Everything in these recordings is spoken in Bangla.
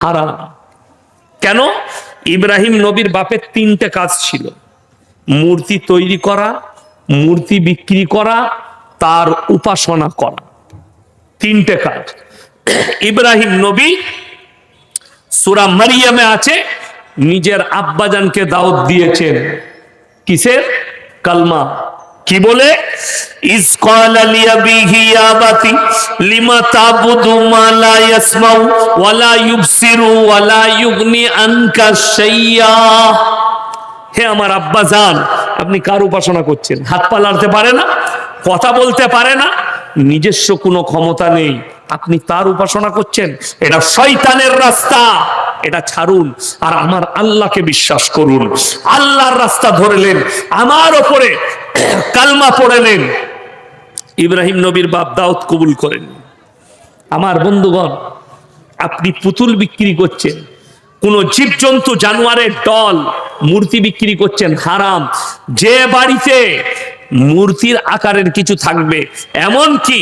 হারাম। কেন? ইব্রাহিম নবীর বাপের তিনটে কাজ ছিল: মূর্তি তৈরি করা, মূর্তি বিক্রি করা, তার উপাসনা করা। তিনটে কাজ। ইব্রাহিম নবী সূরা মারিয়ামে আছে, নিজের আব্বাজানকে দাওয়াত দিয়েছেন কিসের? কালমা। কি বলে? ইজ ক্বালা লিআবিহি ইয়া আবাতি লিমা তা'বুদু মা লা ইয়াসমাউ ওয়া লা ইউবসিরু ওয়া লা ইউগনি আনকা শাইয়্যা। হে আমার আব্বাজান, আপনি কার উপাসনা করছেন? হাত পা নাড়তে পারে না, কথা বলতে পারে না, নিজস্ব কোনো ক্ষমতা নেই, আপনি তার উপাসনা করছেন? এটা শয়তানের রাস্তা, এটা ছাড়ুন আর আমার আল্লাহকে বিশ্বাস করুন। আল্লাহর রাস্তা ধরলেন, আমার ওপরে কালমা পড়লেন। ইব্রাহিম নবীর বাপ দাওয়াত কবুল করেন। আমার বন্ধুগণ, আপনি পুতুল বিক্রি করছেন, কোন জীবজন্তু জানোয়ারের দল মূর্তি বিক্রি করছেন, হারাম। যে বাড়িতে মূর্তির আকারের কিছু থাকবে, এমন কি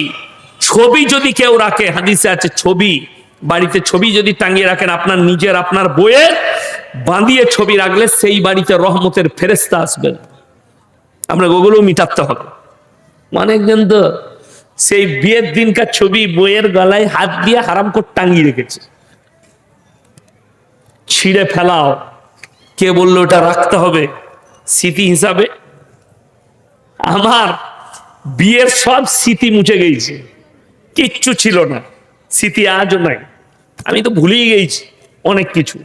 ছবি যদি কেউ রাখে, হাদিসে আছে ছবি, বাড়িতে ছবি যদি টাঙিয়ে রাখেন, আপনার নিজের, আপনার বইয়ের, বাঁধিয়ে ছবি রাখলে সেই বাড়িতে রহমতের ফেরেশতা আসবেন। আপনাকে ওগুলো মিটাতে হবে। অনেকজন তো সেই বিয়ের দিনকার ছবি বইয়ের গলায় হাত দিয়ে হারাম করে টাঙিয়ে রেখেছে। ছিঁড়ে ফেলাও। কে বললো ওটা রাখতে হবে স্মৃতি হিসাবে? আমার বিয়ের সব স্মৃতি মুছে গেছে, কিচ্ছু ছিল না, স্মৃতি আজও নাই। আমি তো ভুলেই গেছি অনেক কিছু,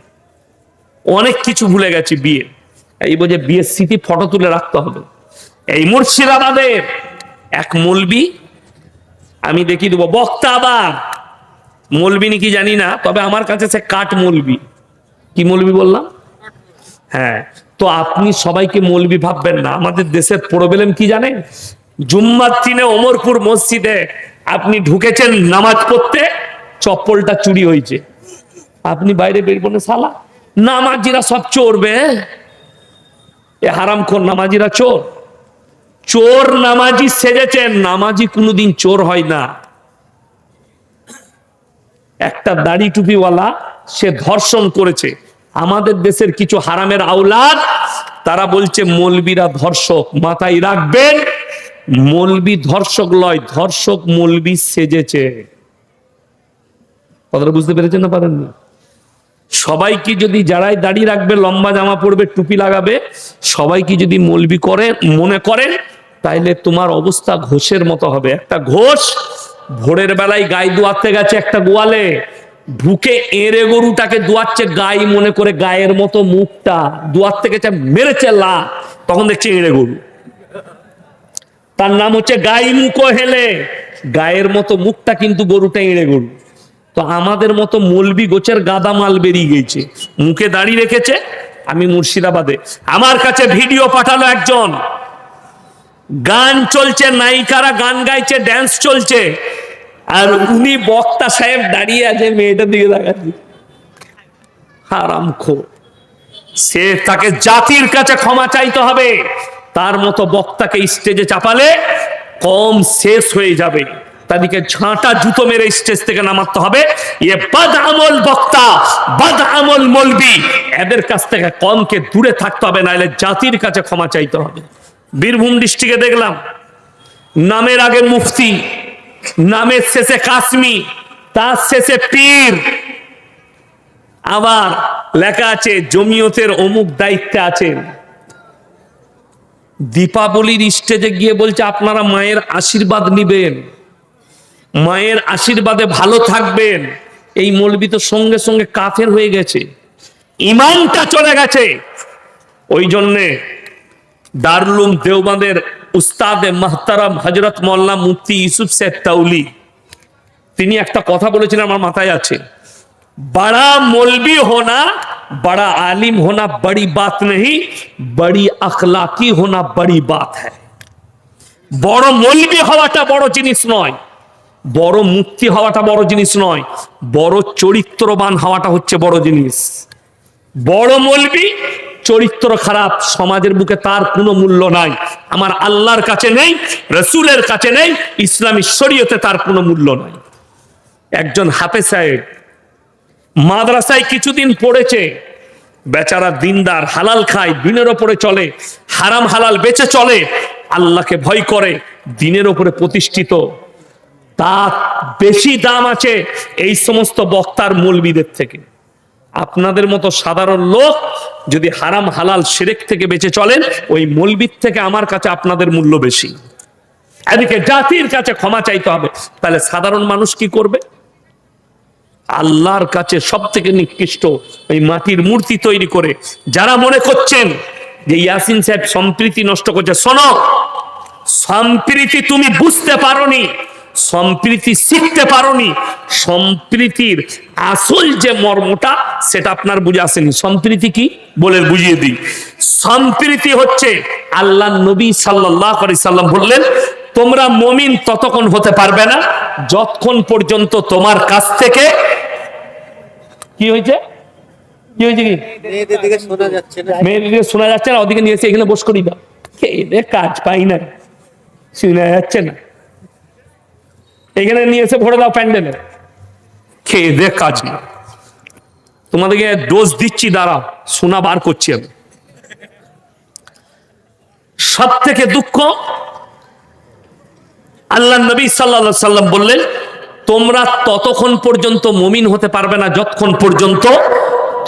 অনেক কিছু ভুলে গেছি বিয়ে। এই বলে বিয়ের স্মৃতি ফটো তুলে রাখতে হবে। এই মুর্শিদাবাদের এক মৌলবি, আমি দেখিয়ে দেবো, বক্তা আবার মৌলবি নাকি জানি না, তবে আমার কাছে সে কাঠ মৌলবি। কি মৌলবি বললাম? হ্যাঁ। তো আপনি সবাইকে মৌলবি ভাববেন না। আমাদের দেশের প্রবলেম কি জানেন? জুম্মার দিনে ওমরপুর মসজিদে আপনি ঢুকেছেন নামাজ পড়তে, চপ্পলটা চুরি হয়েছে, আপনি বাইরে বেরবো না, শালা নামাজিরা সব চোরবে, এ হারামখোর নামাজিরা চোর। চোর নামাজি সেজেছেন, নামাজি কোনোদিন চোর হয় না। একটা দাড়ি টুপিওয়ালা সে ধর্ষণ করেছে। আমাদের দেশের কিছু হারামের আওলাদ তারা বলছে মৌলবীরা ধর্ষক। মাথায় রাখবেন, মৌলবী ধর্ষক লয়, ধর্ষক মৌলবী সেজেছে। কথাটা বুঝতে পেরেছেন না পারেননি? সবাইকে যদি যারাই দাড়ি রাখবে, লম্বা জামা পরবে, টুপি লাগাবে, সবাইকে যদি মৌলবী করে মনে করেন, তাইলে তোমার অবস্থা ঘোষের মতো হবে। একটা ঘোষ ভোরের বেলায় গাই দোয়াতে গেছে একটা গোয়ালে, ঢুকে এঁড়ে গরুটাকে দোয়াচ্ছে, গাই মনে করে গায়ের মতো মুখটা, দোয়াতে গেছে, মেরেছে লা, তখন দেখছে এঁড়ে গরু। তার নাম হচ্ছে গাই মুখো হেলে, গায়ের মতো মুখটা কিন্তু গরুটা এঁড়ে গরু। তো আমাদের মতো মৌলবি গোছের গাদা মাল বেরিয়ে গেছে, মুখে দাঁড়িয়ে রেখেছে। আমি মুর্শিদাবাদে, আমার কাছে ভিডিও পাঠালো একজন, গান চলছে, নায়িকারা গান গাইছে, ড্যান্স চলছে, আর উনি বক্তা সাহেব দাঁড়িয়ে আছে, মেয়েটার দিকে তাকাচ্ছে। হারামখোর। সে, তাকে জাতির কাছে ক্ষমা চাইতে হবে। তার মতো বক্তাকে স্টেজে চাপালে কম শেষ হয়ে যাবে, তাদেরকে ঝাঁটা জুতো মেরে স্টেজ থেকে নামাতে হবে। এ বদ আমল বক্তা, বদ আমল মৌলবি, এদের কাছ থেকে কমকে দূরে থাকতে হবে, নাহলে জাতির কাছে ক্ষমা চাইতে হবে। বীরভূম ডিস্ট্রিক্টে দেখলাম, নামের আগে মুফতি, নামের শেষে কাশ্মী, তার শেষে পীর, আবার লেখা আছে জমিয়তের অমুক দায়িত্বে আছেন। দীপাবলির স্টেজে গিয়ে বলছে আপনারা মায়ের আশীর্বাদ নিবেন, মায়ের আশীর্বাদে ভালো থাকবেন। এই মৌলবি তো সঙ্গে সঙ্গে কাফের হয়ে গেছে, ইমানটা চলে গেছে। ওই জন্যে দারুল উলুম দেওবন্দের উস্তাদে মাহতারাম হযরত মাওলানা মুফতি ইউসুফ সাহেব তাওলি, তিনি একটা কথা বলেছেন, আমার মাথায় আছে, बड़ा मौलवी होना, बड़ा आलिम होना बड़ी बात नहीं, बड़ी अखलाकी होना बड़ी बात है। বড় মৌলবি হওয়াটা বড় জিনিস নয়, বড় মুফতি হওয়াটা বড় জিনিস নয়, বড় চরিত্রবান হওয়াটা হচ্ছে বড় জিনিস। বড় মৌলবি চরিত্র খারাপ, সমাজের বুকে তার কোনো মূল্য নাই, আমার আল্লাহর কাছে নেই, রাসূলের কাছে নেই, ইসলামী শরীয়তে তার কোনো মূল্য নাই। একজন হাফেজ সাহেব মাদ্রাসায় কিছুদিন পড়েছে, বেচারা দিনদার, হালাল খায়, দিনের ওপরে চলে, হারাম হালাল বেঁচে চলে, আল্লাহকে ভয় করে, দিনের ওপরে প্রতিষ্ঠিত, তার বেশি দাম আছে এই সমস্ত বক্তার মৌলবীদের থেকে। আপনাদের মতো সাধারণ লোক যদি হারাম হালাল শিরক থেকে বেঁচে চলেন, ওই মৌলবীর থেকে আমার কাছে আপনাদের মূল্য বেশি। এদিকে জাতির কাছে ক্ষমা চাইতে হবে, তাহলে সাধারণ মানুষ কি করবে? আল্লাহর কাছে সব থেকে নিকৃষ্ট এই মাটির মূর্তি তৈরি করে যারা মনে করছেন যে ইয়াসিন সাহেব সম্প্রীতি নষ্ট করছে, শোনো, সম্প্রীতি তুমি বুঝতে পারোনি, সম্প্রীতি শিখতে পারোনি, সম্প্রীতির আসল যে মর্মটা সেটা আপনার বুঝে আসেনি। সম্প্রীতি কি বলে বুঝিয়ে দিই। সম্প্রীতি হচ্ছে আল্লাহ নবী সাল্লাল্লাহু আলাইহি সাল্লাম বললেন, তোমরা মুমিন ততক্ষণ হতে পারবে না যতক্ষণ পর্যন্ত তোমার কাছ থেকে কি হয়েছে, কি হয়েছে, কি মেয়েদের দিকে শোনা যাচ্ছে না, মেয়েদের দিকে শোনা যাচ্ছে না, ওদিকে নিয়ে এসে এখানে বস করি দাও, কাজ পাই না, শোনা যাচ্ছে না, এখানে নিয়ে এসে ভরে দাও প্যান্ডেলে, খেয়ে দে কাজ না। তোমাদেরকে ডোজ দিচ্ছি, দাঁড়াও, শোনা বার করছি আমি। সব থেকে দুঃখ, আল্লাহ নবী সাল্লাল্লাহু আলাইহি সাল্লাম বললেন, তোমরা ততক্ষণ পর্যন্ত মুমিন হতে পারবে না যতক্ষণ পর্যন্ত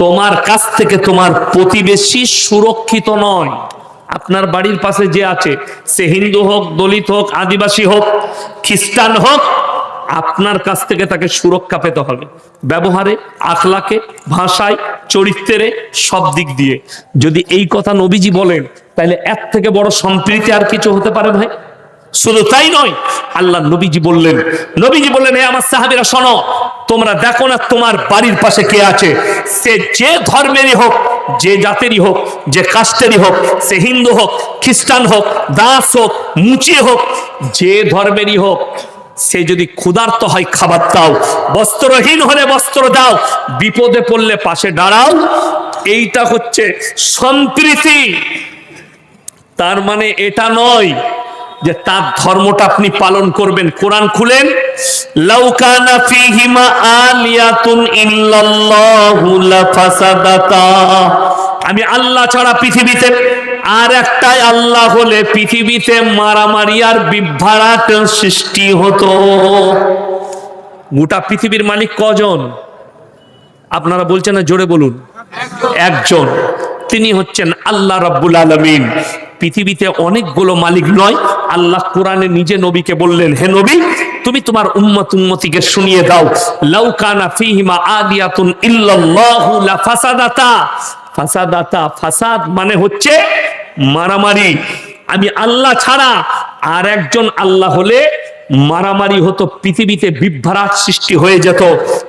তোমার কাছ থেকে তোমার প্রতিবেশী সুরক্ষিত নয়। আপনার বাড়ির পাশে যে আছে, সে হিন্দু হোক, দলিত হোক, আদিবাসী হোক, খ্রিস্টান হোক, আপনার কাছ থেকে তাকে সুরক্ষা পেতে হবে, ব্যবহারে, আখলাকে, ভাষায়, চরিত্রে, সব দিক দিয়ে। যদি এই কথা নবীজি বলেন, তাহলে এর থেকে বড় সম্প্রীতি আর কিছু হতে পারে ভাই? শুধু তাই নয়, আল্লাহ নবীজি বললেন, হে আমার সাহাবীরা শোনো, তোমরা দেখো না তোমার বাড়ির পাশে কে আছে, সে যে ধর্মেরই হোক, যে জাতেরই হোক, যে কাস্টেরই হোক, সে হিন্দু হোক, খ্রিস্টান হোক, দাস হোক, মুচি হোক, যে ধর্মেরই হোক, সে যদি ক্ষুধার্ত হয় খাবার দাও, বস্ত্রহীন হলে বস্ত্র দাও, বিপদে পড়লে পাশে দাঁড়াও। এইটা হচ্ছে সম্প্রীতি। তার মানে এটা নয় যে তার ধর্মটা আপনি পালন করবেন। কোরআন খুলেন, লাউ কানা ফীহিমা আলিয়াতুন ইল্লাল্লাহু লাফাসাদাতা। আমি আল্লাহ ছাড়া পৃথিবীতে আর একটাই আল্লাহ হলে পৃথিবীতে মারামারি আর বিভ্রাট সৃষ্টি হতো। গোটা পৃথিবীর মালিক কজন? আপনারা বলছেন না, জোরে বলুন। একজন, তিনি হচ্ছেন আল্লাহ রাব্বুল আলামিন। পৃথিবীতে অনেকগুলো মালিক নয়। আল্লাহ কোরআনে নিজে নবীকে বললেন, হে নবী, তুমি তোমার উম্মতিকে শুনিয়ে দাও, লাউ কানা ফীহিমা আলিয়াতুন ইল্লাল্লাহু লাফাসাদাতা। ফাসাদাতা, ফাসাদ মানে হচ্ছে মারামারি। আমি আল্লাহ ছাড়া আর একজন আল্লাহ হলে মারামারি হতো, পৃথিবীতে বিভ্রাট সৃষ্টি হয়ে যেত,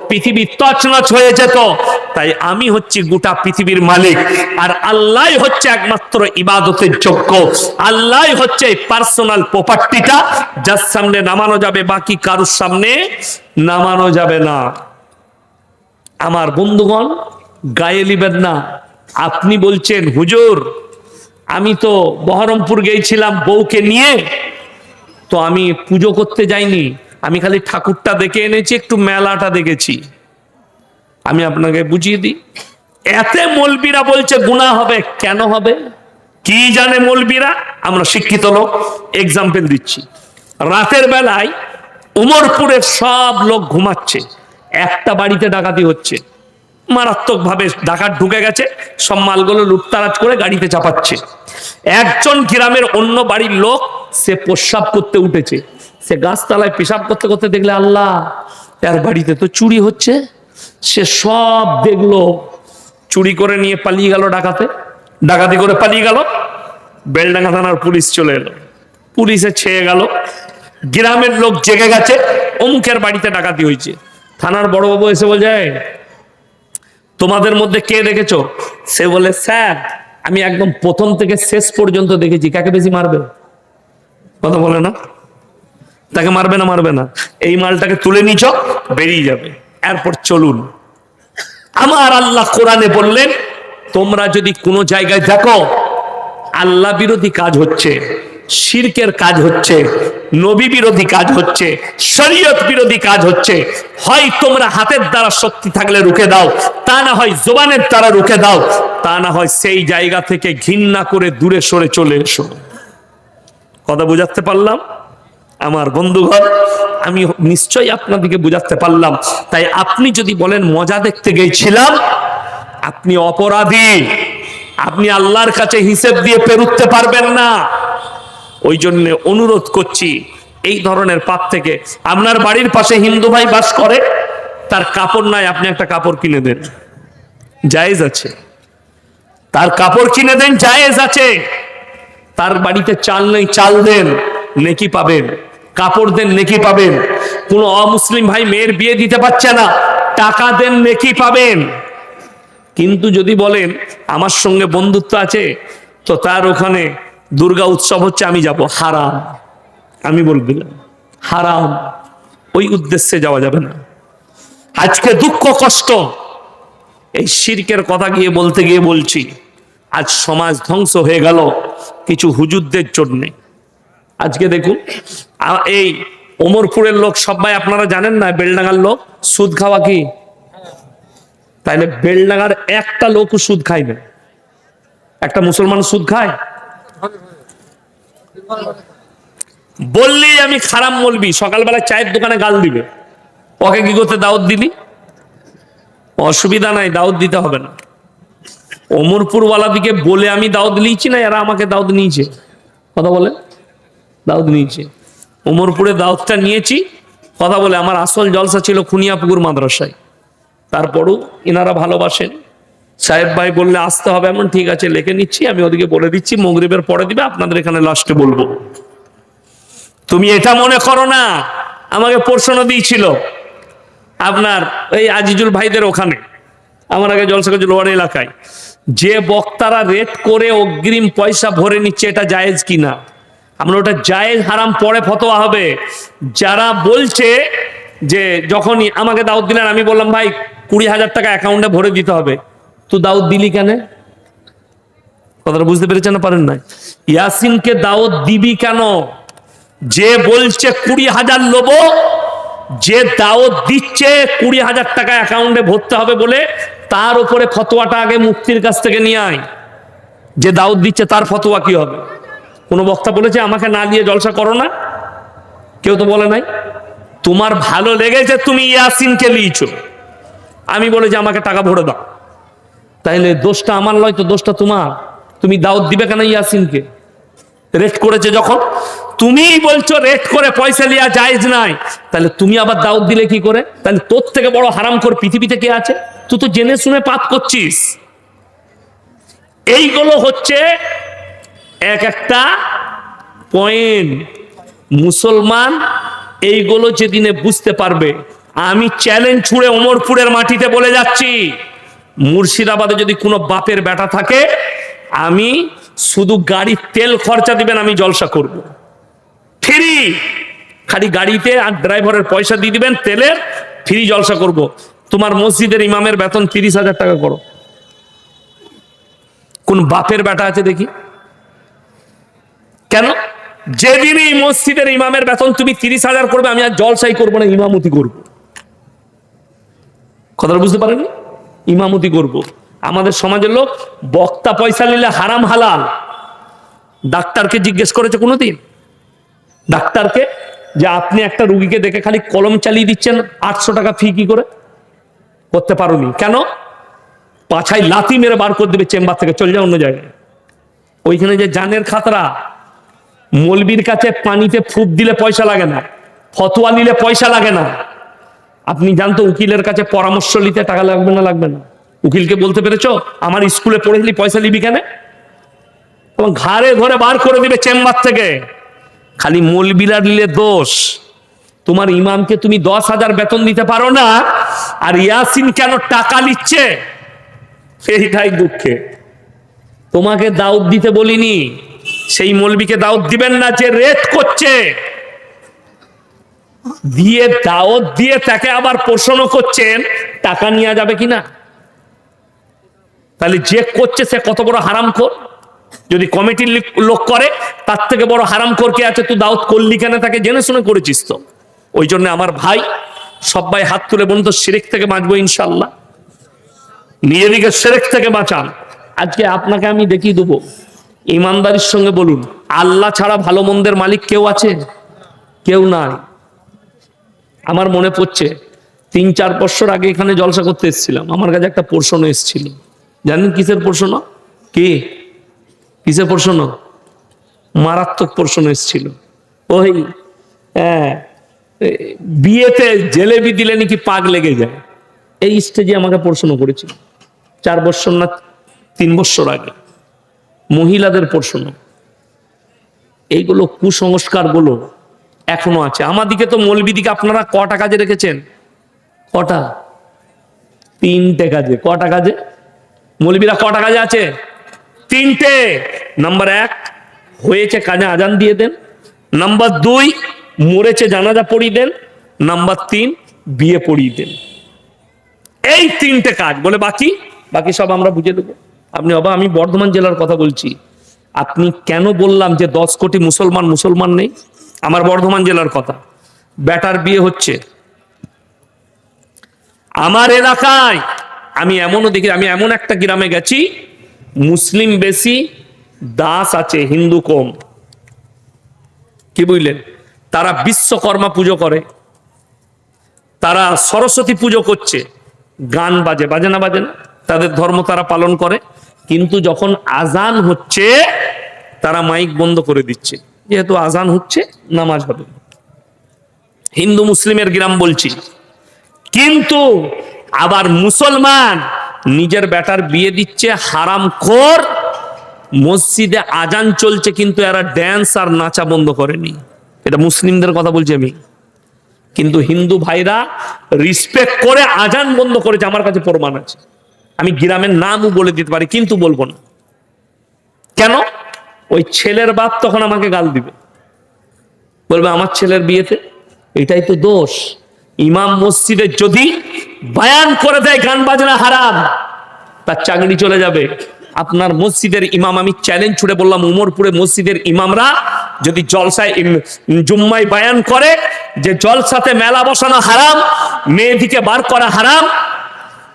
পৃথিবী তছনছ হয়ে যেত। তাই আমি হচ্ছি গোটা পৃথিবীর মালিক, আর আল্লাহ হচ্ছে একমাত্র ইবাদতের যোগ্য। আল্লাহ হচ্ছে পার্সোনাল প্রপার্টিটা, যার সামনে নামানো যাবে, বাকি কারোর সামনে নামানো যাবে না। আমার বন্ধুগণ, গায়ে লিবেন না। আপনি বলছেন, হুজুর আমি তো বহরমপুর গিয়েছিলাম বউকে নিয়ে, তো আমি পুজো করতে যাইনি, আমি খালি ঠাকুরটা দেখে এনেছি, একটু মেলাটা দেখেছি। আমি আপনাকে বুঝিয়ে দিই, এতে মৌলবীরা বলছে গুনাহ হবে। কেন হবে? কি জানে মৌলবীরা? আমরা শিক্ষিত লোক, এক্সাম্পল দিচ্ছি। রাতের বেলায় উমরপুরের সব লোক ঘুমাচ্ছে, একটা বাড়িতে ডাকাতি হচ্ছে, মারাত্মক ভাবে ডাকাত ঢুকে গেছে, সব মালগুলো লুটতারাজ করে গাড়িতে চাপাচ্ছে। একজন গ্রামের অন্য বাড়ির লোক, সে প্রস্রাব করতে উঠেছে, সে গাছতলায় পেশাব করতে করতে দেখলে, আল্লাহ, তার বাড়িতে তো চুরি হচ্ছে। সে সব দেখলো, চুরি করে নিয়ে পালিয়ে গেল, ডাকাতি করে পালিয়ে গেল। বেলডাঙ্গা থানার পুলিশ চলে এলো, পুলিশে ছেয়ে গেল, গ্রামের লোক জেগে গেছে, অমুকের বাড়িতে ডাকাতি হয়েছে। থানার বড়বাবু এসে বলছে, তোমাদের মধ্যে কে দেখেছো? সে বলে, স্যার আমি একদম প্রথম থেকে শেষ পর্যন্ত দেখেছি। কাকে বেশি মারবে? কথা বলে না, তাকে মারবে না, মারবে না, এই মালটাকে তুলে নিচ, বেরিয়ে যাবে, এরপর চলুন। আমার আল্লাহ কোরআনে বললেন, তোমরা যদি কোনো জায়গায় দেখো আল্লাহ বিরোধী কাজ হচ্ছে, শিরকের কাজ হচ্ছে, নবী বিরোধী কাজ হচ্ছে, শরীয়ত বিরোধী কাজ হচ্ছে। হয় তোমরা হাতের দ্বারা শক্তি থাকলে রুখে দাও, তা না হয় জবানের দ্বারা রুখে দাও, তা না হয় সেই জায়গা থেকে ঘৃণা করে দূরে সরে চলে এসো। কথা বুঝাতে পারলাম আমার বন্ধুগণ? আমি নিশ্চয়ই আপনাদেরকে বুঝাতে পারলাম। তাই আপনি যদি বলেন মজা দেখতে গেছিলাম, আপনি অপরাধী, আপনি আল্লাহর কাছে হিসেব দিয়ে পেরুতে পারবেন না। ওই জন্য অনুরোধ করছি, এই ধরনের পাপ থেকে। আপনার বাড়ির পাশে হিন্দু ভাই বাস করে, তার কাপড় নাই, আপনি একটা কাপড় কিনে দেন, জায়েজ আছে। তার কাপড় কিনে দেন, জায়েজ আছে। তার বাড়িতে চাল নেই, চাল দেন, নেকি পাবেন। কাপড় দেন, নেকি পাবেন। কোন অমুসলিম ভাই মেয়ের বিয়ে দিতে পারছে না, টাকা দেন, নেকি পাবেন। কিন্তু যদি বলেন আমার সঙ্গে বন্ধুত্ব আছে, তো তার ওখানে দুর্গা উৎসব হচ্ছে, আমি যাব, হারাম। আমি বলে দিলাম হারাম, ওই উদ্দেশ্যে যাওয়া যাবে না। আজকে দুঃখ কষ্ট, এই শিরকের কথা গিয়ে বলতে গিয়ে বলছি, আজ সমাজ ধ্বংস হয়ে গেল কিছু হুজুরদের জন্য। আজকে দেখুন, এই ওমরপুরের লোক সবাই আপনারা জানেন না, বেলডাঙ্গার লোক সুদ খাওয়া কি? তাইলে বেলডাঙ্গার একটা লোক সুদ খায় না। একটা মুসলমান সুদ খায়? বললেই আমি খারাপ বলবি, সকালবেলা চায়ের দোকানে গাল দিবে। ওকে কি করতে দাওয়াত দিলি? অসুবিধা নাই, দাওয়াত দিতে হবে না। ওমরপুর ওয়ালাদিকে বলে আমি দাওয়াত নিয়েছি না, এরা আমাকে দাওয়াত নিয়েছে। কথা বলে দাওয়াত নিয়েছে। ওমরপুরে দাওয়াতটা নিয়েছি, কথা বলে। আমার আসল জলসা ছিল খুনিয়াপুকুর মাদ্রাসায়। তারপরও ইনারা ভালোবাসেন, সাহেব ভাই বললে আসতে হবে, এমন ঠিক আছে লিখে নিচ্ছি, আমি ওদিকে বলে দিচ্ছি, মাগরিবের পরে দিবে, আপনাদের এখানে লাস্টে বলবো। তুমি এটা মনে করো না। আমাকে প্রশ্ন দিয়েছিল আপনার এই আজিজুল ভাইদের ওখানে, আমার আগে জলসা করছিল ওয়ার এলাকায়, যে বক্তারা রেট করে অগ্রিম পয়সা ভরে নিচ্ছে, এটা জায়েজ কিনা? আমরা ওটা জায়েজ হারাম পরে ফতোয়া হবে। যারা বলছে যে যখনই আমাকে দাওয়াত দিলেন, আমি বললাম ভাই 20,000 টাকা অ্যাকাউন্টে ভরে দিতে হবে, তো দাওয়াত দিলি কেন? কথাটা বুঝতে পেরেছেন না? পারেন নাই? ইয়াসিনকে দাওয়াত দিবি কেন? যে বলছে 20,000 লোব, যে দাওয়াত দিচ্ছে 20,000 টাকা অ্যাকাউন্টে ভরতে হবে বলে, তার উপরে ফতোয়াটা আগে মুফতির কাছ থেকে নিয়ে আয়। যে দাওয়াত দিচ্ছে তার ফতোয়া কি হবে? কোন বক্তা বলেছে আমাকে না দিয়ে জলসা করো না? কেউ তো বলে নাই। তোমার ভালো লেগেছে, তুমি ইয়াসিনকে লিয়েছো, আমি বলে যে আমাকে টাকা ভরে দাও, তাইলে দোষটা আমার নয় তো, দোষটা তোমার। তুমি দাওয়াত দিবে কেন ইয়াসিনকে? রেট করেছে যখন, তুমিই বলছো রেট করে পয়সা লিয়া জায়েজ নাই, তাহলে তুমি আবার দাওয়াত দিলে কি করে? তাহলে তোর থেকে বড় হারামখোর পৃথিবীতে কে আছে? তুই তো জেনে শুনে পাপ করছিস। এইগুলো হচ্ছে এক একটা পয়েন্ট। মুসলমান এইগুলো যেদিনে বুঝতে পারবে, আমি চ্যালেঞ্জ ছুড়ে ওমরপুরের মাটিতে বলে যাচ্ছি, মুর্শিদাবাদে যদি কোনো বাপের বেটা থাকে, আমি শুধু গাড়ির তেল খরচা দিবেন, আমি জলসা করব ফ্রি। খালি গাড়িতে আর ড্রাইভারের পয়সা দিয়ে দিবেন, তেলের ফ্রি জলসা করব। তোমার মসজিদের ইমামের বেতন 30,000 টাকা করো। কোন বাপের বেটা আছে দেখি? কেন? যেদিন এই মসজিদের ইমামের বেতন তুমি 30,000 করবে, আমি আর জলসাই করবো না, ইমামতি করব। কথাটা বুঝতে পারেননি? ইমামতি করব। আমাদের সমাজের লোক বক্তা পয়সা নিলে হারাম হালাল। ডাক্তারকে জিজ্ঞেস করেছে কোনোদিন? ডাক্তারকে যে আপনি একটা রুগীকে দেখে খালি কলম চালিয়ে দিচ্ছেন, 800 টাকা ফি কি করে? করতে পারোনি কেন? পাছায় লাথি মেরে বার করে দেবে চেম্বার থেকে, চলে যাও অন্য জায়গায়। ওইখানে যে জানের খাতরা, মৌলবীর কাছে পানিতে ফুপ দিলে পয়সা লাগে না, ফতোয়া নিলে পয়সা লাগে না। আপনি জানতো উকিলের কাছে পরামর্শ নিতে টাকা লাগবে না? লাগবে না। উকিলকে বলতে পেরেছো আমার স্কুলে পড়েছিলি, পয়সা নিবি কেন? এবং ঘাড়ে ধরে বার করে দিবে চেম্বার থেকে। খালি মৌলবীরা নিলে দোষ। তোমার ইমামকে তুমি 10,000 বেতন দিতে পারো না, আর ইয়াসিন কেন টাকা নিচ্ছে? এইটাই দুঃখে। তোমাকে দাওয়াত দিতে বলিনি, সেই মৌলবীকে দাওয়াত দিবেন না যে রেট করছে। দিয়ে দাওয়াত দিয়ে তাকে আবার প্রশ্ন করছেন টাকা নেওয়া যাবে কিনা? তাহলে যে করছে সে কত বড় হারামখোর। যদি কমিটির লোক করে, তার থেকে বড় হারামখোর কে আছে? তুই দাওয়াত করলি কেন? তাকে জেনে শুনে করেছিস তো। ওই জন্য আমার ভাই, সবাই হাত তুলে বলুন তো, শিরক থেকে বাঁচবো ইনশাল্লাহ। নিজেদিকে শিরক থেকে বাঁচান। আজকে আপনাকে আমি দেখিয়ে দেবো, ইমানদারির সঙ্গে বলুন, আল্লাহ ছাড়া ভালো মন্দের মালিক কেউ আছে? কেউ নাই। আমার মনে পড়ছে 3-4 বছর আগে এখানে জলসা করতে এসেছিলাম, আমার কাছে একটা প্রশ্ন এসেছিল। জানেন কিসের প্রশ্ন? কি কিসের প্রশ্ন? মারাত্মক প্রশ্ন এসেছিল। ওই বিয়েতে জেলেবি দিলে নাকি পাক লেগে যায়, এই স্টেজে আমাকে প্রশ্ন করেছিল 4 বছর না 3 বছর আগে। মহিলাদের প্রশ্ন। এইগুলো কুসংস্কার গুলো এখনো আছে। আমাদিকে তো মৌলবিদিকে আপনারা কটা কাজে রেখেছেন? কটা? 3টে কাজে। কটা কাজে? মৌলবিরা কটা কাজে আছে? 3টে। নাম্বার 1, হয়েছে কাজে আজান দিয়ে দেন। নাম্বার 2, মরেছে জানাজা পড়িয়ে দেন। নাম্বার 3, বিয়ে পড়িয়ে দেন। এই 3টে কাজ বলে বাকি সব আমরা বুঝে দেবো। আপনি বাবা, আমি বর্ধমান জেলার কথা বলছি। আপনি কেন বললাম যে 10 কোটি মুসলমান নেই? আমার বর্ধমান জেলার কথা। বেটার বিয়ে হচ্ছে আমার এলাকায়। আমি এমনও দেখি, আমি এমন একটা গ্রামে গেছি, মুসলিম বেশি, দাস আছে, হিন্দু কম। কি বুঝলেন? তারা বিশ্বকর্মা পুজো করে, তারা সরস্বতী পুজো করছে, গান বাজে, বাজে না? তাদের ধর্ম তারা পালন করে। কিন্তু যখন আজান হচ্ছে, তারা মাইক বন্ধ করে দিচ্ছে, যেহেতু আজান হচ্ছে, নামাজ হবে। হিন্দু মুসলিমের গ্রাম বলছি। কিন্তু আবার মুসলমান নিজের বেটার বিয়ে দিচ্ছে, হারামখোর। মসজিদে আজান চলছে, কিন্তু এরা ড্যান্স আর নাচা বন্ধ করেনি। এটা মুসলিমদের কথা বলছি আমি। কিন্তু হিন্দু ভাইরা রিসপেক্ট করে আজান বন্ধ করেছে, আমার কাছে প্রমাণ আছে। আমি গ্রামের নামও বলে দিতে পারি, কিন্তু বলবো না। কেন? ওই ছেলের বাপ তখন আমাকে গাল দিবে, বলবে আমার ছেলের বিয়েতে এটাই তো দোষ। ইমাম মসজিদে যদি বয়ান করে দেয় গান বাজনা হারাম, তার চাকরি চলে যাবে। আপনার মসজিদের ইমাম, আমি চ্যালেঞ্জ ছুড়ে বললাম, উমরপুরে মসজিদের ইমামরা যদি জলসায় জুম্মায় বয়ান করে যে জলসাতে মেলা বসানো হারাম, মেয়েদিকে বার করা হারাম,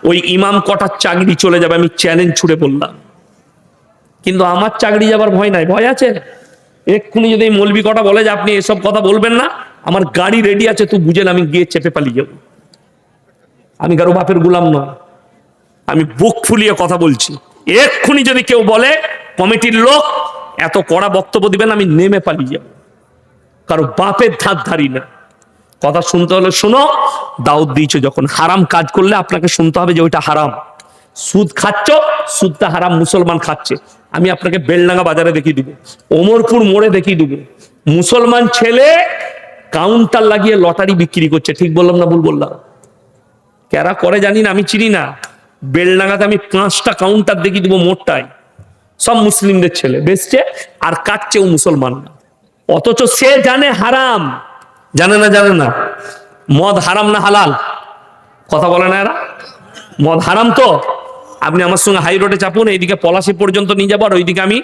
ওই ইমাম কটার চাকরি চলে যাবে, আমি চ্যালেঞ্জ ছুড়ে বললাম। কিন্তু আমার চাকরি যাবার ভয় নাই। ভয় আছে? এক্ষুনি যদি মৌলবি কটা বলে যে আপনি এসব কথা বলবেন না, আমার গাড়ি রেডি আছে, তুই বুঝেন আমি গিয়ে চেপে পালিয়ে যাবো। আমি কারো বাপের গোলাম না, আমি বুক ফুলিয়ে কথা বলছি। এক্ষুনি যদি কেউ বলে কমিটির লোক এত কড়া বক্তব্য দিবেন, আমি নেমে পালিয়ে যাব। কারো বাপের ধার ধারি না। কথা শুনতে হলে শোনো। দাউদ দিয়েছে যখন, হারাম কাজ করলে আপনাকে শুনতে হবে যে ওইটা হারাম। সুদ খাচ্ছ, সুদটা হারাম, মুসলমান খাচ্ছে। আমি আপনাকে বেলডাঙ্গা বাজারে দেখিয়ে দিব, ওমরপুর মোড়ে দেখিয়ে দিব, মুসলমান ছেলে কাউন্টার লাগিয়ে লটারি বিক্রি করছে। ঠিক বললাম না ভুল বললাম? কারা করে জানি না, আমি চিনি না। বেলডাঙ্গাতে আমি 5টা কাউন্টার দেখিয়ে দিব, মোটটাই সব মুসলিমদের ছেলে বেচছে, আর কাটছেও মুসলমান না। অথচ সে জানে হারাম। জানে না? মদ হারাম না হালাল? কথা বলে না এরা। মদ হারাম তো। আপনি আমার সঙ্গে হাই রোডে চাপুন, এইদিকে পলাশি পর্যন্ত নিয়ে যাবো, আর ওইদিকে আমি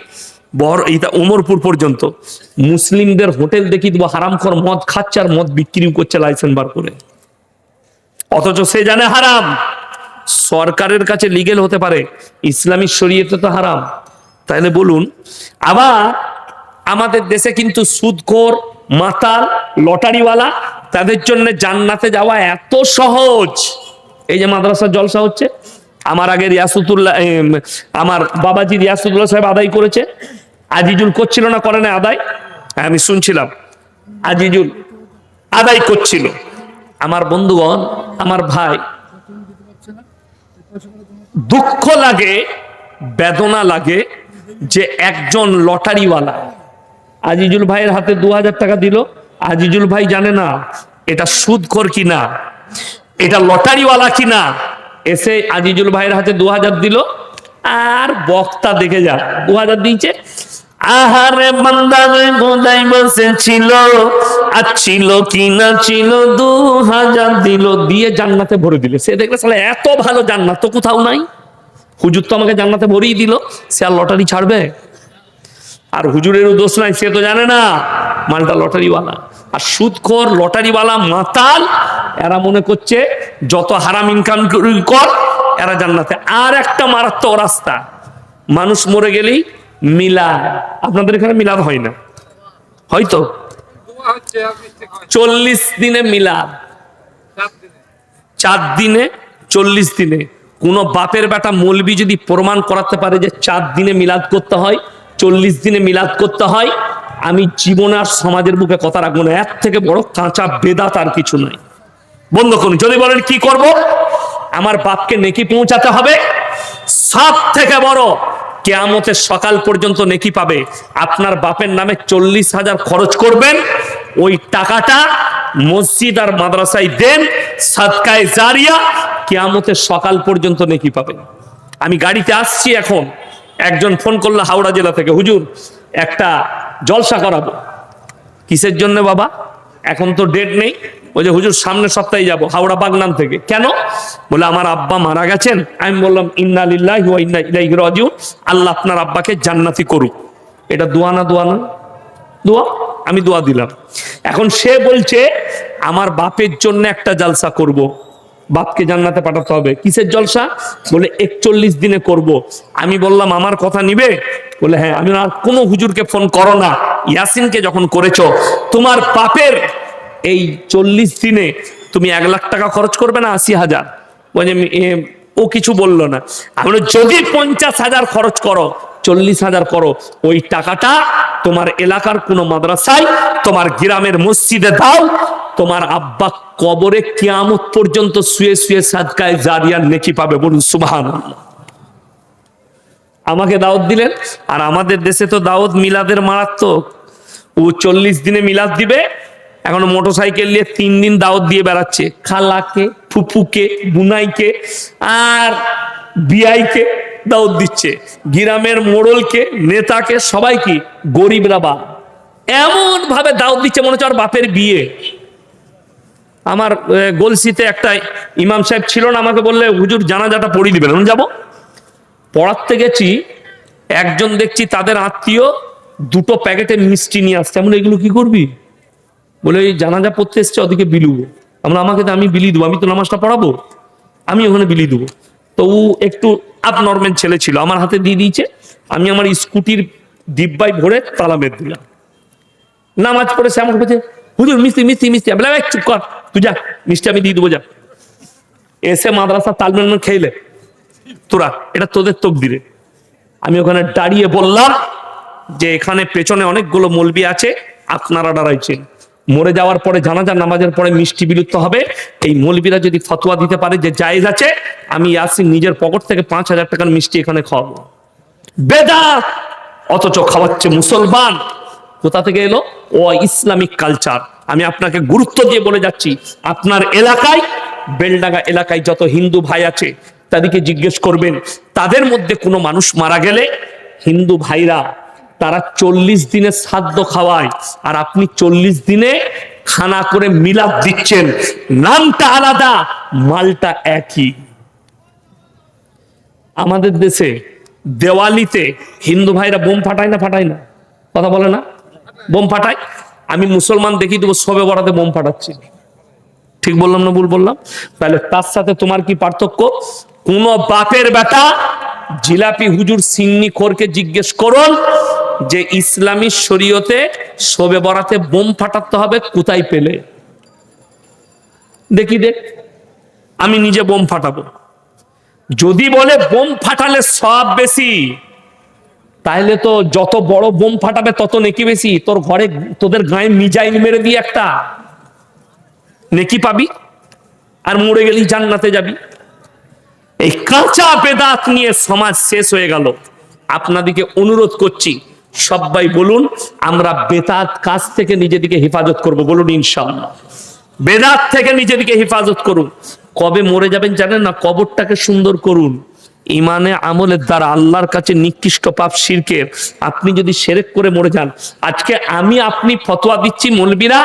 ওমরপুর পর্যন্ত মুসলিমদের হোটেল দেখিয়ে দেবো, হারামখোর মদ খাচ্ছে আর মদ বিক্রিও করছে লাইসেন্স বার করে। অথচ সে জানে হারাম। সরকারের কাছে লিগেল হতে পারে, ইসলামী শরীয়তে তো হারাম। তাহলে বলুন, আবার আমাদের দেশে কিন্তু সুদখোর, মাতাল, লটারিওয়ালা, তাদের জন্য জান্নাতে যাওয়া এত সহজ। এই যে মাদ্রাসার জলসা হচ্ছে, আমার আগে রিয়াসুতুল্লাহ, আমার বাবাজি রিয়াসুতুল্লাহ সাহেব আদায় করেছে। আজিজুল করছিল না, করে না আদায়? আমি শুনছিলাম আজিজুল আদায় করছিল। আমার বন্ধুগণ, আমার ভাই, দুঃখ লাগে, বেদনা লাগে যে একজন লটারিওয়ালা আজিজুল ভাইয়ের হাতে 2000 টাকা দিল। আজিজুল ভাই জানে না এটা সুদখোর কিনা, এটা লটারিওয়ালা কিনা। এসে আজিজুল ভাইয়ের হাতে 2000 দিল, আর বক্তা দেখে যা 2000 দিয়েছে। আহারে বান্দা গোদাই বসেছিল, আর ছিল কিনা ছিল 2000 দিল, দিয়ে জান্নাতে ভরে দিলে। সে দেখলে সালে এত ভালো জান্নাত তো কোথাও নাই, হুজুর তো আমাকে জান্নাতে ভরেই দিল, সে আর লটারি ছাড়বে? আর হুজুরেরও দোষ নাই, সে তো জানে না মালটা লটারিওয়ালা। আর সুদখোর লটারিওয়ালা মাতাল, এরা মনে করছে যত হারাম ইনকাম কর এরা জান্নাতে। আর একটা মারাত্মক রাস্তা, মানুষ মরে গেলেই মিলাদ। আপনাদের এখানে মিলাদ হয় না হয়তো? 40 দিনে মিলাদ, 4 দিনে 40 দিনে। কোন বাপের বেটা মৌলবি যদি প্রমাণ করাতে পারে যে 4 দিনে মিলাদ করতে হয়, 40 দিনে মিলাদ করতে হয়, আমি জীবন আর সমাজের বুকে কথা রাখবো না। এর থেকে বড় কাঁচা বেদাত আর কিছু নাই। বন্ধ করুন। যদি বলেন কি করব, আমার বাপকে নেকি পৌঁছাতে হবে। সব থেকে বড়, কিয়ামতের সকাল পর্যন্ত নেকি পাবে। আপনার বাপের নামে 40,000 খরচ করবেন, ওই টাকাটা মসজিদ আর মাদ্রাসায় দেন, সাদকায়ে জারিয়া, কিয়ামতের সকাল পর্যন্ত নেকি পাবেন। আমি গাড়িতে আসছি এখন, একজন ফোন করলো হাওড়া জেলা থেকে, হুজুর একটা জলসা করাবো। কিসের জন্য বাবা? এখন তো ডেট নেই। ওই যে হুজুর সামনের সপ্তাহে যাব হাওড়া বাগনান থেকে। কেন? বলে আমার আব্বা মারা গেছেন। আমি বললাম ইন্না লিল্লাহি ওয়া ইন্না ইলাইহি রাজিউন, আল্লাহ আপনার আব্বাকে জান্নাতি করুক। এটা দোয়া না? দোয়া না? দোয়া। আমি দোয়া দিলাম। এখন সে বলছে আমার বাপের জন্য একটা জলসা করব, বাপকে জান্নাতে পাঠাতে হবে। কিসের জলসা? বলে 41 দিনে করব। আমি বললাম আমার কথা নিবে? বলে হ্যাঁ। আমি আর কোনো হুজুরকে ফোন করো না, ইয়াসিনকে যখন করেছো, তোমার বাপের এই 40 দিনে তুমি 1 লাখ টাকা খরচ করবে না 80,000? বলে ও কিছু বললো না। আমরা যদি 50,000 খরচ করো, 40,000 করো, ওই টাকাটা তোমার এলাকার কোনো মাদ্রাসায়, তোমার গ্রামের মসজিদে দাও। তোমার আব্বা কবরে কিয়ামত পর্যন্ত শুয়ে শুয়ে সাদকায়ে জারিয়ার নেকি পাবে। বলুন সুবহানাল্লাহ। আমাকে দাওয়াত দিলেন। আর আমাদের দেশে তো দাওয়াত মিলাদের মারাত্মক। ও 40 দিনে মিলাদ দিবে, এখন মোটরসাইকেল নিয়ে 3 দিন দাওয়াত দিয়ে বেড়াচ্ছে। খালাকে, ফুফুকে, বুনাইকে আর বিআইকে দাওয়াত দিচ্ছে, গ্রামের মোড়লকে, নেতাকে, সবাইকে, গরিবরা বা এমন ভাবে দাওয়াত দিচ্ছে মনে হচ্ছে আর বাপের বিয়ে। আমার গলসিতে একটা ইমাম সাহেব ছিল না, আমাকে বললে হুজুর জানাজাটা পড়িয়ে দিবেন। আমি যাবো। পড়াতে গেছি, একজন দেখছি তাদের আত্মীয় 2টো প্যাকেটে মিষ্টি নিয়ে আসছে। এমন এগুলো কি করবি? বলে এই জানাজা পড়তে এসছে, ওদিকে বিলুবো। আমরা আমাকে তো আমি বিলি দেবো, আমি তো নামাজটা পড়াবো, আমি ওখানে বিলি দেবো। তো ও একটু আপনর্মাল ছেলে ছিল, আমার হাতে দিয়ে দিয়েছে। আমি আমার স্কুটির ডিব্বায় ভরে তালা মেরে দিলাম। নামাজ পড়েছে, আমার কাছে হুজুর মিষ্টি মিষ্টি মিষ্টি। বলে চুপ কর, তুই যা, মিষ্টি আমি দিয়ে দেবো, যা। এসে মাদ্রাসা তালমেল খেলে তোরা, এটা তোদের তকদিরে। আমি ওখানে দাঁড়িয়ে বললাম যে এখানে পেছনে অনেকগুলো মৌলবি আছে, আপনারা দাঁড়াইছেন। মরে যাওয়ার পরে জানাজার নামাজের পরে মিষ্টি বিলুপ্ত হবে। এই মৌলবিরা যদি ফতোয়া দিতে পারে যে জায়েজ আছে, আমি ইয়াসিন নিজের পকেট থেকে 5,000 টাকার মিষ্টি এখানে খাওয়াবো। বেদাত। অথচ খাওয়াচ্ছে মুসলমান। কোথা থেকে এলো? ও ইসলামিক কালচার। আমি আপনাকে গুরুত্ব দিয়ে বলে যাচ্ছি, আপনার এলাকায়, বেলডাঙ্গা এলাকায় যত হিন্দু ভাই আছে তাদেরকে জিজ্ঞেস করবেন, তাদের মধ্যে কোনো মানুষ মারা গেলে হিন্দু ভাইরা তারা 40 দিনে শ্রাদ্ধ খাওয়ায়, আর আপনি 40 দিনে খানা করে মিলাদ দিচ্ছেন। নামটা আলাদা, মালটা একই। আমাদের দেশে দেওয়ালিতে হিন্দু ভাইরা বোম ফাটায় না? ফাটায় না? কথা বলে না? বোম ফাটায়। আমি মুসলমান দেখি দেবো শবে বরাতে বোম ফাটাচ্ছি। ঠিক বললাম না ভুল বললাম? তাহলে তার সাথে তোমার কি পার্থক্য? কোন বাপের বেটা জিলাপি হুজুর সিন্নি খোরকে জিজ্ঞেস করুন যে ইসলামী শরীয়তে শবে বরাতে বোম ফাটাতে হবে কোথায় পেলে? দেখি দেখ, আমি নিজে বোম ফাটাবো। যদি বলে বোম ফাটালে সব বেশি, তাহলে তো যত বড় বোম ফাটাবে তত নেকি বেশি। তোর ঘরে, তোদের গায়ে মিজাইল মেরে দিয়ে একটা নেকি পাবি, আর মরে গেলি জান্নাতে যাবি। এই কাঁচা বেদাত নিয়ে সমাজ শেষ হয়ে গেল। আপনাদেরকে অনুরোধ করছি, সবাই বলুন আমরা বেদাত কাজ থেকে নিজেদেরকে হেফাজত করব। বলুন ইনশাআল্লাহ। বেদাত থেকে নিজেদেরকে হেফাজত করুন। কবে মরে যাবেন জানেন না? কবরটাকে সুন্দর করুন। ইমানে আমলের দ্বারা আল্লাহর কাছে নিকৃষ্ট পাপ শিরকের। আপনি যদি শিরক করে মরে যান, আজকে আমি আপনি ফতোয়া দিচ্ছি মৌলবীরা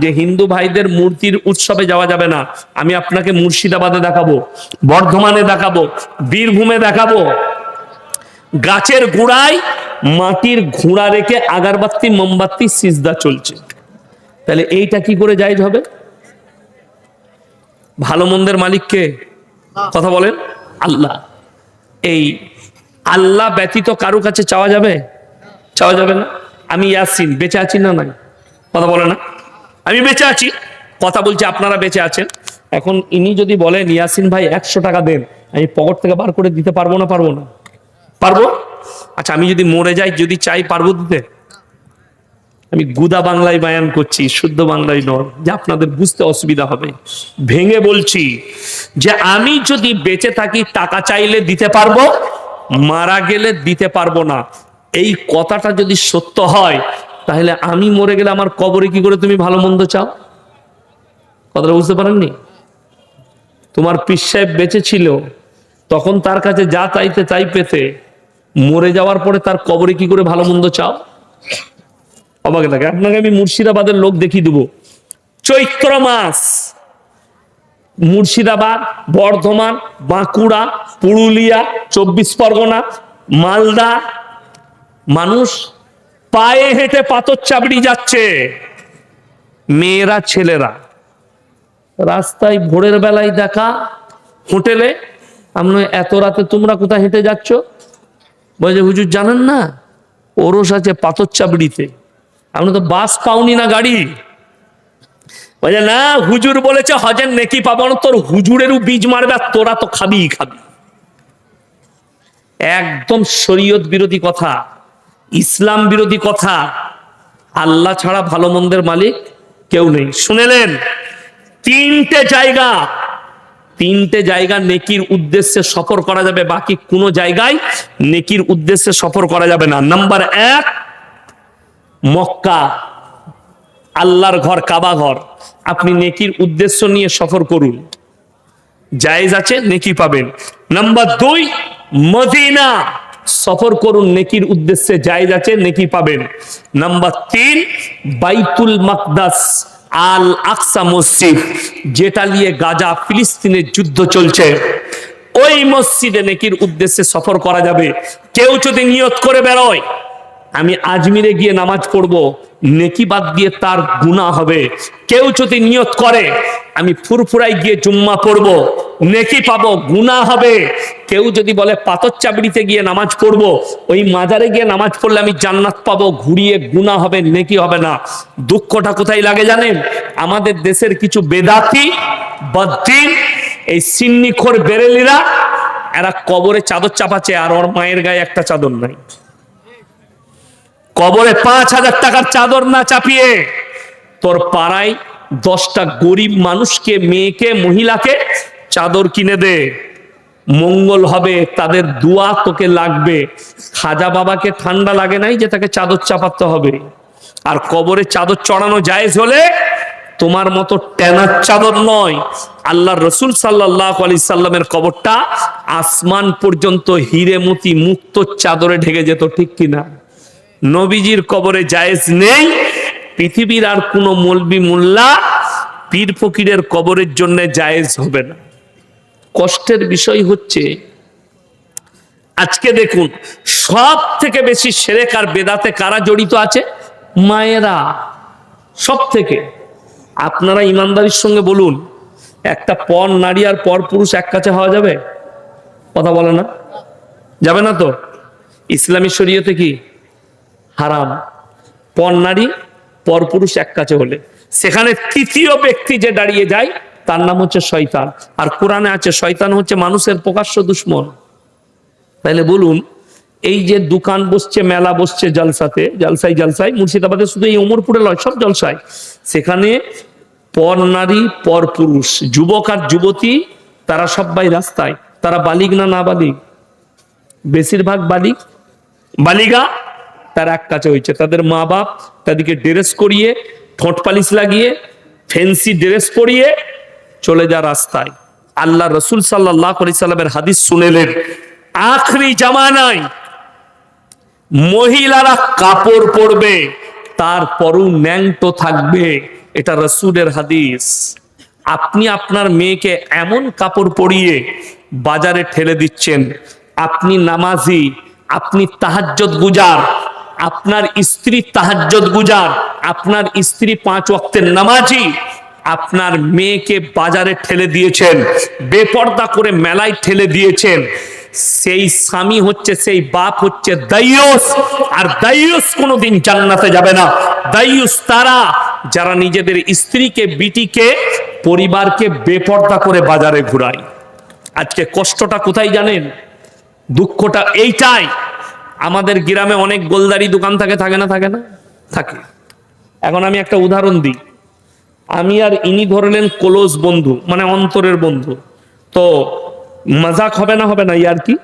যে হিন্দু ভাইদের মূর্তির উৎসবে যাওয়া যাবে না। আমি আপনাকে মুর্শিদাবাদে দেখাবো, বর্ধমানে দেখাবো, বীরভূমে দেখাবো। গাছের গোড়ায় মাটির ঘোড়া রেখে আগারবাতি মোমবাতি সিজদা চলছে, তাহলে এইটা কি করে জায়েজ হবে? ভালো মন্দের মালিক কে? কথা বলেন, আল্লাহ। এই আল্লাহ ব্যতীত কারো কাছে চাওয়া যাবে? চাওয়া যাবে না। আমি ইয়াসিন, বেঁচে আছি না নাই? কথা বলে না, আমি বেঁচে আছি, কথা বলছি, আপনারা বেঁচে আছেন। এখন ইনি যদি বলেন ইয়াসিন ভাই 100 টাকা দেন, আমি পকেট থেকে বার করে দিতে পারবো না? পারবো না? পারবো। আচ্ছা, আমি যদি মরে যাই, যদি চাই, পারবো দিতে? আমি গুদা বাংলায় বায়ান করছি, শুদ্ধ বাংলায় নয়, যে আপনাদের বুঝতে অসুবিধা হবে। ভেঙে বলছি যে আমি যদি বেঁচে থাকি টাকা চাইলে দিতে পারবো, মারা গেলে দিতে পারবো না। এই কথাটা যদি সত্য হয়, তাহলে আমি মরে গেলে আমার কবরে কি করে তুমি ভালো মন্দ চাও? কথাটা বুঝতে পারেননি? তোমার পীর সাহেব বেঁচে ছিল, তখন তার কাছে যা চাইতে তাই পেতে, মরে যাওয়ার পরে তার কবরে কি করে ভালো মন্দ চাও? অবাক লাগে। আপনাকে আমি মুর্শিদাবাদের লোক দেখিয়ে দেবো। চৈত্র মাস মুর্শিদাবাদ, বর্ধমান, বাঁকুড়া, পুরুলিয়া, 24 পরগনা, মালদা, মানুষ পায়ে হেঁটে পাথর চাবড়ি যাচ্ছে, মেয়েরা ছেলেরা রাস্তায় ভোরের বেলায় দেখা, হোটেলে। আমরা এত রাতে তোমরা কোথায় হেঁটে যাচ্ছ? বলে হুজুর জানেন না, ওরস আছে পাথর চাবড়িতে, আমরা তো বাস পাওনি না গাড়ি। বলে না, হুজুর বলেছে হজের নেকি পাবো না, তোর হুজুরেরও বীজ মারবে আর তোরা তো খাবি খাবি। একদম শরীয়ত বিরোধী কথা, ইসলাম বিরোধী কথা। আল্লাহ ছাড়া ভালো মন্দের মালিক কেউ নেই। শুনেলেন? তিনটে জায়গা নেকির উদ্দেশ্যে সফর করা যাবে, বাকি কোনো জায়গায় নেকির উদ্দেশ্যে সফর করা যাবে না। নাম্বার 1, মক্কা, আল্লাহর ঘর, কাবা ঘর। আপনি নেকির উদ্দেশ্য নিয়ে সফর করুন, জায়েজ আছে, নেকি পাবেন। নাম্বার 2, মদিনা, সফর করুন, নেকির উদ্দেশ্যে জায়েজ আছে, নেকি পাবেন। নাম্বার 3, বাইতুল মাকদাস, আল আকসা মসজিদ, যেটা নিয়ে গাজা ফিলিস্তিনের যুদ্ধ চলছে, ওই মসজিদে নেকির উদ্দেশ্যে সফর করা যাবে। কেউ যদি নিয়ত করে বেরোয় আমি আজমিরে গিয়ে নামাজ পড়বো, নেকি বাদ দিয়ে তার গুনাহ হবে। কেউ যদি নিয়ত করে আমি ফুরফুরাই গিয়ে জুম্মা পড়বো, নেকি পাবো, গুনাহ হবে। কেউ যদি বলে পাথর চাবড়িতে গিয়ে নামাজ পড়বো, ওই মাজারে গিয়ে নামাজ পড়লে আমি জান্নাত পাবো, ঘুরিয়ে গুনাহ হবে, নেকি হবে না। দুঃখটা কোথায় লাগে জানেন? আমাদের দেশের কিছু বেদাতি বদ্দিন, এই সিন্নিখোর বেরেলিরা, এরা কবরে চাদর চাপাচ্ছে আর ওর মায়ের গায়ে একটা চাদর নাই। কবরে 5000 টাকার চাদর না চাপিয়ে তোর পাড়ায় 10টা গরিব মানুষকে, মেয়েকে, মহিলাকে চাদর কিনে দে, মঙ্গল হবে, তাদের দোয়া তোকে লাগবে। খাজা বাবাকে ঠান্ডা লাগে নাই যে তাকে চাদর চাপাতে হবে। আর কবরে চাদর চড়ানো জায়েজ হলে তোমার মতো টেনার চাদর নয়, আল্লাহ রসুল সাল্লাল্লাহু আলাইহি সাল্লামের কবরটা আসমান পর্যন্ত হিরে মতি মুক্ত চাদরে ঢেকে যেত, ঠিক কিনা? নবীজির কবরে জায়েজ নেই। পৃথিবীর আর কোন মৌলবি মোল্লা পীর ফকিরের কবরের জন্য জায়েজ হবে না। কষ্টের বিষয় হচ্ছে আজকে দেখুন, সব থেকে বেশি শিরক আর বেদাতে কারা জড়িত আছে? মায়েরা, সব থেকে। আপনারা ইমানদারির সঙ্গে বলুন, একটা পর নারী আর পর পুরুষ এক কাছে হওয়া যাবে? কথা বলে না, যাবে না তো। ইসলামী শরীয়তে কি হারাম, পর নারী পর পুরুষ এক কাছে হলে। সেখানে তৃতীয় ব্যক্তি যে দাঁড়িয়ে যায় তার নাম হচ্ছে শয়তান। আর কোরআনে আছে শয়তান হচ্ছে মানুষের প্রকাশ্য দুশ্মন। তাইলে বলুন, এই যে দোকান বসছে, মেলা বসছে, জলসায় মুর্শিদাবাদে, শুধু এই ওমরপুরে নয়, সব জলসায়, সেখানে পর নারী পর পুরুষ, যুবক আর যুবতী, তারা সবাই রাস্তায়। তারা বালিগ না নাবালিগ? বেশিরভাগ বালিগা। তারা এক কাছে হয়েছে। তাদের মা বাপ তাদেরকে ড্রেস করিয়ে, ঠোঁট পালিশ লাগিয়ে, ফ্যান্সি ড্রেস পরিয়ে চলে যা রাস্তায়। আল্লাহ রসুল সাল্লাল্লাহু আলাইহি সাল্লামের হাদিস শুনেলেন, আখরি জামানায় মহিলারা কাপড় পরবে, তারপরও ন্যাংটো থাকবে। এটা রসুলের হাদিস। আপনি আপনার মেয়েকে এমন কাপড় পরিয়ে বাজারে ঠেলে দিচ্ছেন, আপনি নামাজি, আপনি তাহাজ্জুদ গুজার, আপনার স্ত্রী তাহাজ্জুদ গুজার, আপনার স্ত্রী 5 ওয়াক্তের নামাজি, আপনার মেয়েকে বাজারে ঠেলে দিয়েছেন, বেপর্দা করে মেলায় ঠেলে দিয়েছেন, সেই স্বামী হচ্ছে, সেই বাপ হচ্ছে দাইয়ুস। আর দাইয়ুস কোনোদিন জান্নাতে যাবে না। দাইয়ুস তারা যারা নিজেদের স্ত্রীকে, বিটিকে, পরিবারকে বেপর্দা করে বাজারে ঘুরায়। আজকে কষ্টটা কোথায় জানেন? দুঃখটা এইটাই, আমাদের গ্রামে অনেক গোলদারি দোকান থাকে, থাকে না? থাকে না? থাকে। এখন আমি একটা উদাহরণ দিই। আমি আর ইনি ধরলেন ক্লোজ বন্ধু, মানে অন্তরের বন্ধু। তো মজাক হবে না? হবে না? ইয়ার কি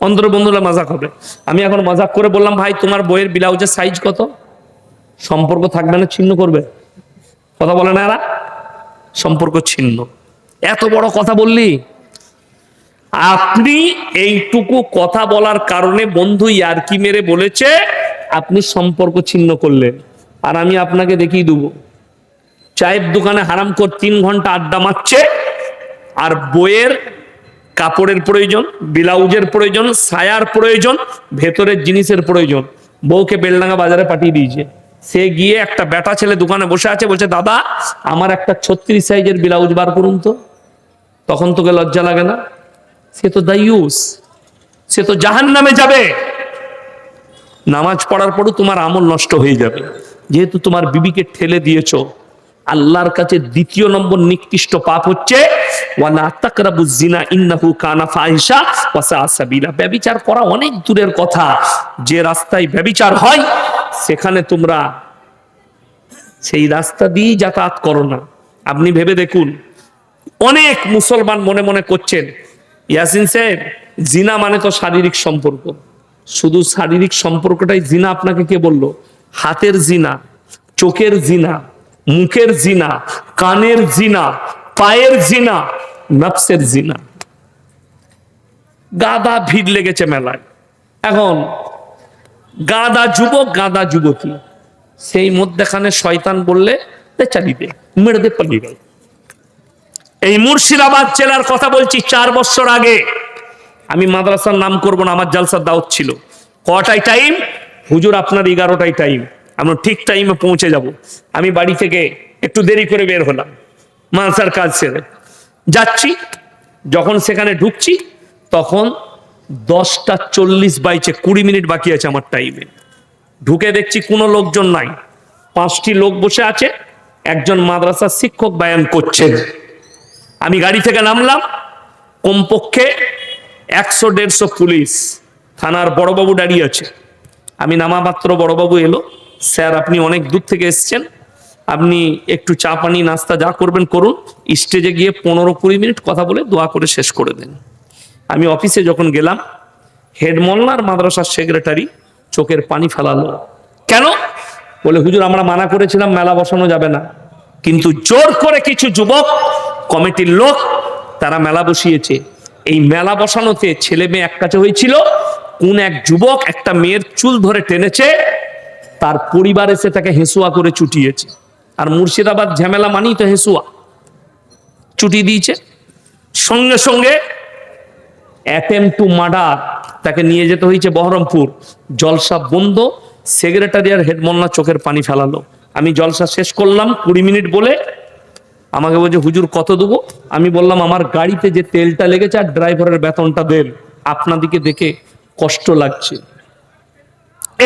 অন্তরের বন্ধুরা মজাক হবে। আমি এখন মজাক করে বললাম, ভাই তোমার বইয়ের ব্লাউজের সাইজ কত? সম্পর্ক থাকবে না, ছিন্ন করবে? কথা বলে না এরা? সম্পর্ক ছিন্ন। এত বড় কথা বললি? আপনি এইটুকু কথা বলার কারণে বন্ধু ইয়ারকি মেরে বলেছে, আপনি সম্পর্ক ছিন্ন করলেন। আর আমি আপনাকে দেখিয়ে দেবো, চায়ের দোকানে হারামখোর 3 ঘন্টা আড্ডা মারছে, আর বইয়ের কাপড়ের প্রয়োজন, ব্লাউজের প্রয়োজন, সায়ার প্রয়োজন, ভেতরের জিনিসের প্রয়োজন, বউকে বেলডাঙ্গা বাজারে পাঠিয়ে দিয়েছে। সে গিয়ে একটা বেটা ছেলে দোকানে বসে আছে, বলছে দাদা আমার একটা 36 সাইজের ব্লাউজ বার করুন তো। তখন তোকে লজ্জা লাগে না? সে তো দাইয়ুস, সে তো জাহান্নামে যাবে। নামাজ পড়ার পরও তোমার আমল নষ্ট হয়ে যাবে, যেহেতু তোমার বিবিকে ঠেলে দিয়েছো। আল্লাহর কাছে 2 নম্বর নিকৃষ্ট পাপ হচ্ছে ওয়ালা তাকরাবুজ জিনা ইন্নাহু কানা ফাহিশা ওয়া সাআ সাবিলা। ব্যভিচার করা অনেক দূরের কথা, যে রাস্তায় ব্যভিচার হয় সেখানে তোমরা সেই রাস্তা দিয়ে যাতায়াত করো না। আপনি ভেবে দেখুন, অনেক মুসলমান মনে মনে করছেন ইয়াসিন সাহেব জিনা মানে তো শারীরিক সম্পর্ক। শুধু শারীরিক সম্পর্কটাই জিনা আপনাকে কে বললো? হাতের জিনা, চোখের জিনা, মুখের জিনা, কানের জিনা, পায়ের জিনা, নফসের জিনা। গাদা ভিড় লেগেছে মেলায়। এখন গাদা যুবক, গাদা যুবতী, সেই মধ্যখানে শয়তান বললে চালিয়ে দে, মেরে দে, পালিয়ে গেল। এই মুর্শিদাবাদ জেলার কথা বলছি, 4 বছর আগে। আমি মাদ্রাসার নাম করব না, আমার জালসার দাওয়াত ছিল। কটায় টাইম? হুজুর আপনার 11টায় টাইম, আমরা ঠিক টাইমে পৌঁছে যাব। আমি বাড়ি থেকে একটু দেরি করে বের হলাম, মাদ্রাসার কাজ ছেড়ে যাচ্ছি। যখন সেখানে ঢুকছি তখন 10টা 40 বাইচে, 20 মিনিট বাকি আছে আমার টাইমে। ঢুকে দেখছি কোনো লোকজন নাই, 5টি লোক বসে আছে, একজন মাদ্রাসার শিক্ষক বয়ান করছেন। আমি গাড়ি থেকে নামলাম, কমপক্ষে 100-150 পুলিশ, থানার বড়বাবু দাঁড়িয়ে আছে। আমি নামা মাত্র বড়বাবু এলো, স্যার আপনি অনেক দূর থেকে এসছেন, আপনি একটু চা পানি নাস্তা যা করবেন করুন, স্টেজে গিয়ে 15-20 মিনিট কথা বলে দোয়া করে শেষ করে দেন। আমি অফিসে যখন গেলাম, হেড মোল্লার মাদ্রাসার সেক্রেটারি চোখের পানি ফেলালো। কেন? বলে হুজুর আমরা মানা করেছিলাম মেলা বসানো যাবে না, কিন্তু জোর করে কিছু যুবক কমিটির লোক তারা মেলা বসিয়েছে। এই মেলা বসানোতে ছেলে মেয়ে এক কাছে হয়েছিল, কোন এক যুবক একটা মেয়ের চুল ধরে টেনেছে, তার পরিবার এসে তাকে হেসুয়া করে চুটিয়েছে। আর মুর্শিদাবাদ ঝামেলা মানি তো হেসুয়া, চুটি দিয়েছে। সঙ্গে সঙ্গে অ্যাটেম্প টু মার্ডার, তাকে নিয়ে যেতে হয়েছে বহরমপুর। জলসা বন্ধ, সেক্রেটারি আর হেড মোল্লা চোখের পানি ফেলালো। আমি জলসা শেষ করলাম 20 মিনিট বলে, আমাকে বলছে হুজুর কত দেবো? আমি বললাম আমার গাড়িতে যে তেলটা লেগেছে আর ড্রাইভারের বেতনটা দেন, আপনাদিকে দেখে কষ্ট লাগছে।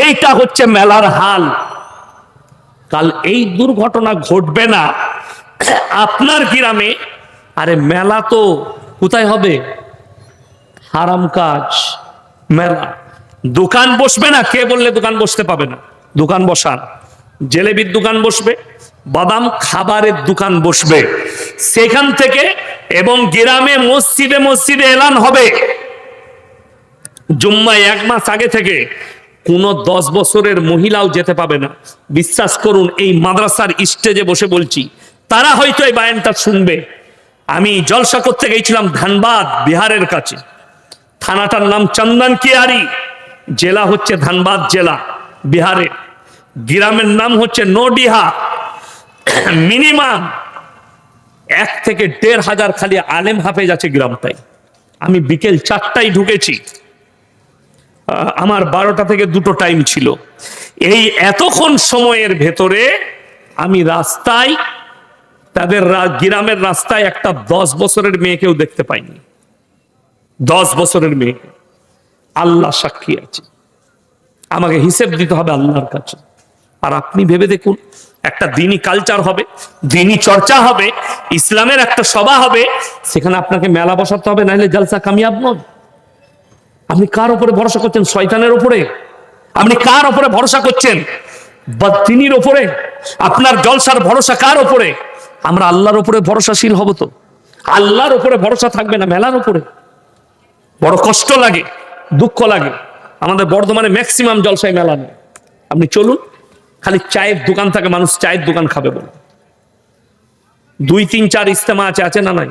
এইটা হচ্ছে মেলার হাল। কাল এই দুর্ঘটনা ঘটবে না আপনার গ্রামে। আরে মেলা তো কোথায় হবে? হারাম কাজ মেলা। দোকান বসবে না, কে বললে দোকান বসতে পাবে না? দোকান বসান, জেলেবির দোকান বসবে, বাদাম খাবারের দোকান বসবে সেখান থেকে, এবং গ্রামে মসজিদে মসজিদে এলান হবে জুম্মায় 1 মাস আগে থেকে কোনো 10 বছরের মহিলাও যেতে পাবে না। বিশ্বাস করুন, এই মাদ্রাসার স্টেজে বসে বলছি, তারা হয়তো এই বায়ানটা শুনবে। আমি জলসা করতে গেছিলাম ধানবাদ, বিহারের কাছে। থানাটার নাম চন্দন কিয়ারি, জেলা হচ্ছে ধানবাদ জেলা বিহারে, গ্রামের নাম হচ্ছে নোডিহা। মিনিমাম 1 থেকে 1.5 হাজার খালি আলেম হাফেজ আছে গ্রামটাই। আমি বিকেল 4টায় ঢুকেছি, আমার 12টা থেকে 2টো টাইম ছিল। এই এতক্ষণ সময়ের ভেতরে আমি রাস্তায়, তাদের গ্রামের রাস্তায় একটা 10 বছরের মেয়েকেও দেখতে পাইনি। 10 বছরের মেয়েকে। আল্লাহ সাক্ষী আছে, আমাকে হিসেব দিতে হবে আল্লাহর কাছে। আর আপনি ভেবে দেখুন, একটা দিনী কালচার হবে, দিনী চর্চা হবে, ইসলামের একটা সভা হবে, সেখানে আপনাকে মেলা বসাতে হবে, নাহলে জালসা কামিয়াব নয়। আপনি কার উপরে ভরসা করছেন? শয়তানের উপরে? আপনি কার উপরে ভরসা করছেন? বদ্দিনীর উপরে? আপনার জলসার ভরসা কার উপরে? আমরা আল্লাহর উপরে ভরসাশীল হব তো? আল্লাহর উপরে ভরসা থাকবে না মেলার উপরে। বড় কষ্ট লাগে, দুঃখ লাগে। আমাদের বর্ধমানে ম্যাক্সিমাম জলসায় মেলা নেই। আপনি চলুন, খালি চায়ের দোকান থাকে, মানুষ চায়ের দোকান খাবে বলে। 2, 3, 4 ইস্তেমা আছে না নাই?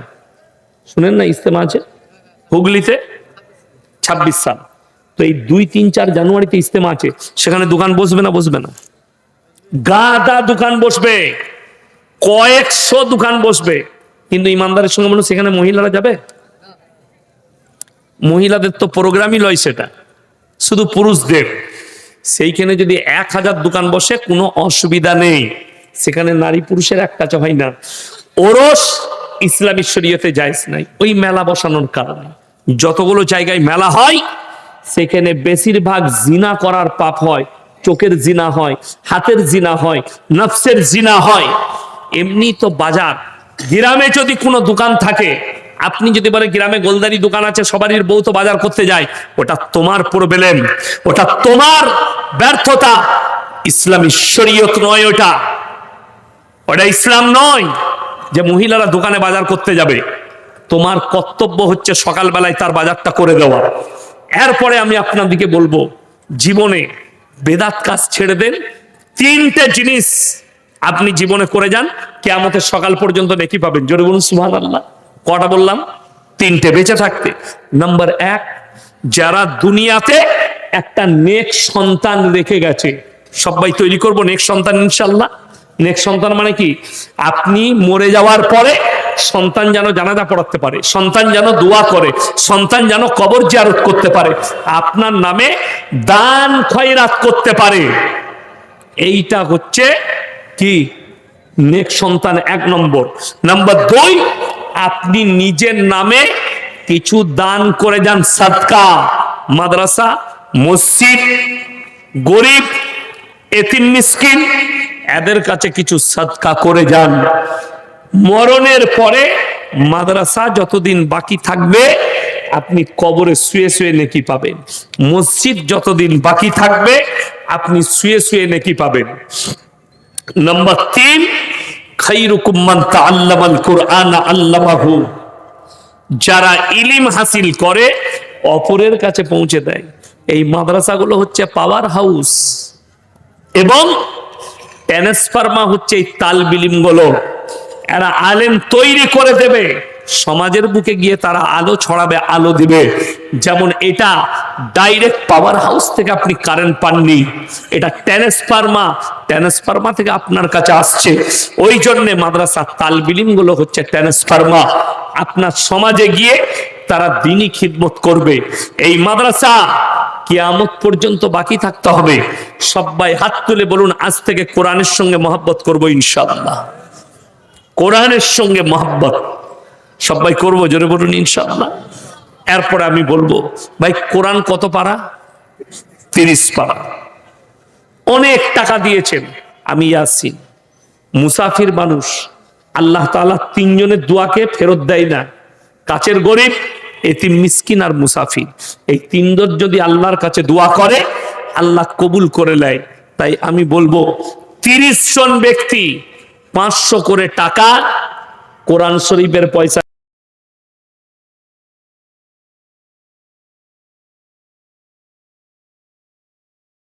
শুনেন না, ইস্তেমা আছে হুগলিতে 26 সাল। তো এই 2, 3, 4 জানুয়ারিতে ইস্তেমা আছে, সেখানে দোকান বসবে না? বসবে না? গাদা দোকান বসবে, কয়েকশো দোকান বসবে। কিন্তু ইমানদারের সঙ্গে মানুষ, সেখানে মহিলারা যাবে? মহিলাদের তো প্রোগ্রামই লয়, সেটা শুধু পুরুষদের। সেইখানে যদি 1000 দোকান বসে, কোনো অসুবিধা নেই। সেখানে নারী পুরুষের এক কাছে হয় না। ওরস ইসলামী শরীয়তে জায়েজ নাই, ওই মেলা বসানোর কারণে। যতগুলো জায়গায় মেলা হয়, সেখানে বেশিরভাগ জিনা করার পাপ হয়। চোখের জিনা হয়, হাতের জিনা হয়, নফসের জিনা হয়। এমনি তো বাজার, গ্রামে যদি কোনো দোকান থাকে, আপনি যদি বলে গ্রামে গোলদারি দোকান আছে, সবারই বউ তো বাজার করতে যায়, ওটা তোমার প্রবলেম, ওটা তোমার ব্যর্থতা। ইসলামী শরীয়ত নয় ওটা, ওটা ইসলাম নয় যে মহিলারা দোকানে বাজার করতে যাবে। তোমার কর্তব্য হচ্ছে সকালবেলায় তার বাজারটা করে দেওয়া। এরপরে আমি আপনাদেরকে বলবো, জীবনে বেদাত কাজ ছেড়ে দেন। 3টে জিনিস আপনি জীবনে করে যান, কিয়ামতের সকাল পর্যন্ত নেকি পাবেন। জোরে বলুন সুবহানাল্লাহ। কটা বললাম? 3টে, বেঁচে থাকতে। নাম্বার 1, যারা দুনিয়াতে একটা নেক সন্তান রেখে গেছে, সবাই তৈরি করবো নেক সন্তান ইনশাল্লাহ। নেক সন্তান মানে কি? আপনি মরে যাওয়ার পরে সন্তান যেন জানাজা পড়াতে পারে, সন্তান যেন দোয়া করে, সন্তান যেন কবর জিয়ারত করতে পারে, আপনার নামে দান খয়রাত করতে পারে। এইটা হচ্ছে কি? নেক সন্তান 1 নম্বর। নাম্বার 2, আপনি নিজের নামে কিছু দান করে যান, সাদকা। মাদ্রাসা, মসজিদ, গরিব, এতিম মিসকিন, এদের কাছে কিছু সাদকা করে যান। মরণের পরে মাদ্রাসা যতদিন বাকি থাকবে, আপনি কবরে শুয়ে শুয়ে নেকি পাবেন। মসজিদ যতদিন বাকি থাকবে, আপনি শুয়ে শুয়ে নেকি পাবেন। নাম্বার 3, খায়রুকুম মান তাআল্লামাল কুরআন আল্লামাহু। যারা ইলম হাসিল করে অপরের কাছে পৌঁছে দেয়। এই মাদ্রাসাগুলো হচ্ছে পাওয়ার হাউস, এবং ট্রান্সফার্মা হচ্ছে এই তালবিলিমগুলো। এরা আলেম তৈরি করে দেবে, সমাজের বুকে গিয়ে তারা আলো ছড়াবে, আলো দিবে। যেমন এটা ডাইরেক্ট পাওয়ার হাউস থেকে আপনি কারেন্ট পাননি, এটা ট্রান্সফার্মা থেকে আপনার কাছে আসছে। ওই জন্য মাদ্রাসা তালবিলিম গুলো হচ্ছে ট্রান্সফার্মা। আপনার সমাজে গিয়ে তারা দ্বীনি খিদমত করবে। এই মাদ্রাসা কিয়ামত পর্যন্ত বাকি থাকতে হবে। সবাই হাত তুলে বলুন, আজ থেকে কোরআনের সঙ্গে মহব্বত করবো ইনশাআল্লাহ। কোরআনের সঙ্গে মহব্বত সবাই করবো, জোরে বলুন ইনশাআল্লাহ। এরপরে আমি বলবো, ভাই কোরআন কত পারা? 30 পারা। অনেক টাকা দিয়েছেন। আমি ইয়াসিন, মুসাফির মানুষ, আল্লাহ তাআলা 3 জনের দোয়াকে ফেরত দেয় না। কাছের গরিব, এতিম মিসকিন আর মুসাফির, এই 3 জন যদি আল্লাহর কাছে দোয়া করে, আল্লাহ কবুল করে নেয়। তাই আমি বলবো, 30 জন ব্যক্তি 500 করে টাকা কোরআন শরীফের পয়সা